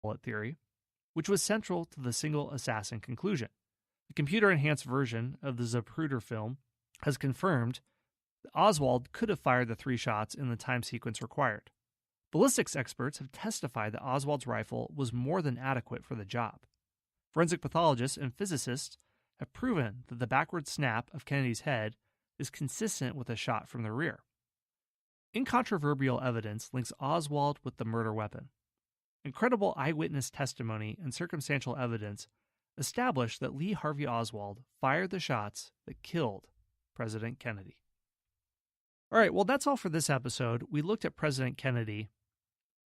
bullet theory, which was central to the single assassin conclusion. The computer-enhanced version of the Zapruder film has confirmed that Oswald could have fired the 3 shots in the time sequence required. Ballistics experts have testified that Oswald's rifle was more than adequate for the job. Forensic pathologists and physicists have proven that the backward snap of Kennedy's head is consistent with a shot from the rear. Incontrovertible evidence links Oswald with the murder weapon. Incredible eyewitness testimony and circumstantial evidence established that Lee Harvey Oswald fired the shots that killed President Kennedy. All right, well, that's all for this episode. We looked at President Kennedy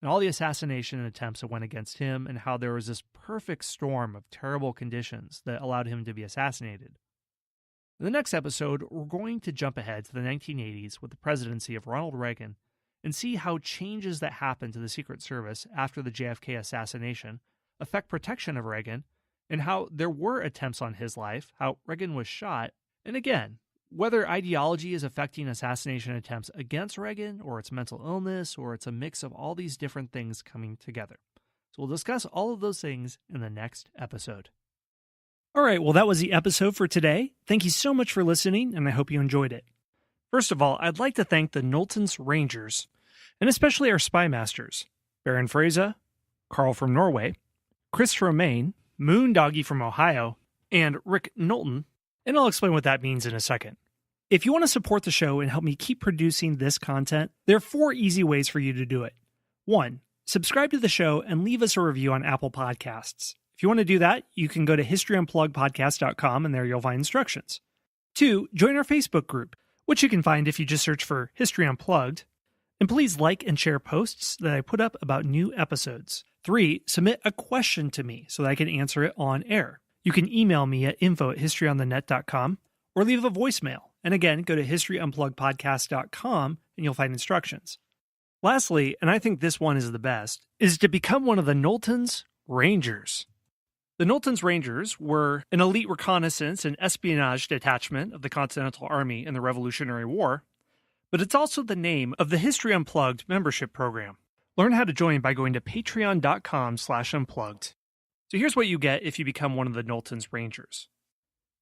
and all the assassination attempts that went against him and how there was this perfect storm of terrible conditions that allowed him to be assassinated. In the next episode, we're going to jump ahead to the 1980s with the presidency of Ronald Reagan and see how changes that happened to the Secret Service after the JFK assassination affect protection of Reagan, and how there were attempts on his life, how Reagan was shot, and again, whether ideology is affecting assassination attempts against Reagan, or it's mental illness, or it's a mix of all these different things coming together. So we'll discuss all of those things in the next episode. All right, well, that was the episode for today. Thank you so much for listening, and I hope you enjoyed it. First of all, I'd like to thank the Knowlton's Rangers, and especially our spy masters, Baron Fraser, Carl from Norway, Chris Romaine, Moondoggy from Ohio, and Rick Knowlton, and I'll explain what that means in a second. If you want to support the show and help me keep producing this content, there are 4 easy ways for you to do it. 1, subscribe to the show and leave us a review on Apple Podcasts. If you want to do that, you can go to historyunplugpodcast.com and there you'll find instructions. 2, join our Facebook group, which you can find if you just search for History Unplugged. And please like and share posts that I put up about new episodes. 3, submit a question to me so that I can answer it on air. You can email me at info@historyonthenet.com or leave a voicemail. And again, go to historyunpluggedpodcast.com and you'll find instructions. Lastly, and I think this one is the best, is to become one of the Knowlton's Rangers. The Knowlton's Rangers were an elite reconnaissance and espionage detachment of the Continental Army in the Revolutionary War, but it's also the name of the History Unplugged membership program. Learn how to join by going to patreon.com/unplugged. So here's what you get if you become one of the Knowlton's Rangers.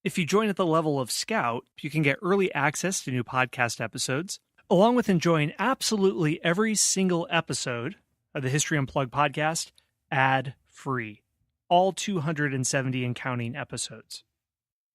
If you join at the level of Scout, you can get early access to new podcast episodes, along with enjoying absolutely every single episode of the History Unplugged podcast ad-free. All 270 and counting episodes.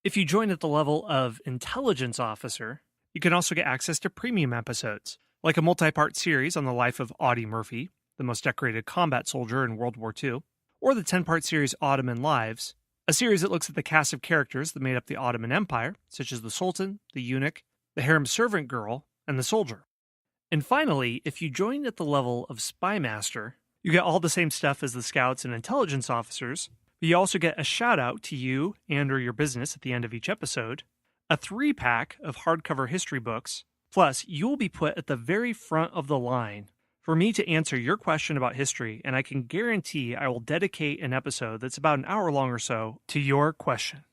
If you join at the level of Intelligence Officer, you can also get access to premium episodes, like a multi-part series on the life of Audie Murphy, the most decorated combat soldier in World War II, or the 10-part series Ottoman Lives, a series that looks at the cast of characters that made up the Ottoman Empire, such as the Sultan, the Eunuch, the harem servant girl, and the soldier. And finally, if you join at the level of Spy Master, you get all the same stuff as the Scouts and Intelligence Officers, but you also get a shout-out to you and or your business at the end of each episode, a 3-pack of hardcover history books, plus you will be put at the very front of the line for me to answer your question about history, and I can guarantee I will dedicate an episode that's about an hour long or so to your question.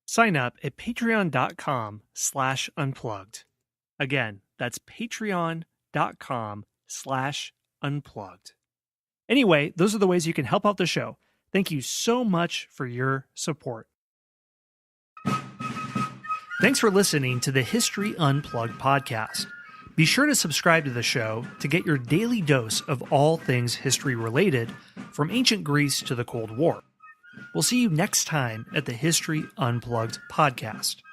Sign up at patreon.com/unplugged. Again, that's patreon.com/unplugged. Anyway, those are the ways you can help out the show. Thank you so much for your support. Thanks for listening to the History Unplugged podcast. Be sure to subscribe to the show to get your daily dose of all things history related, from ancient Greece to the Cold War. We'll see you next time at the History Unplugged podcast.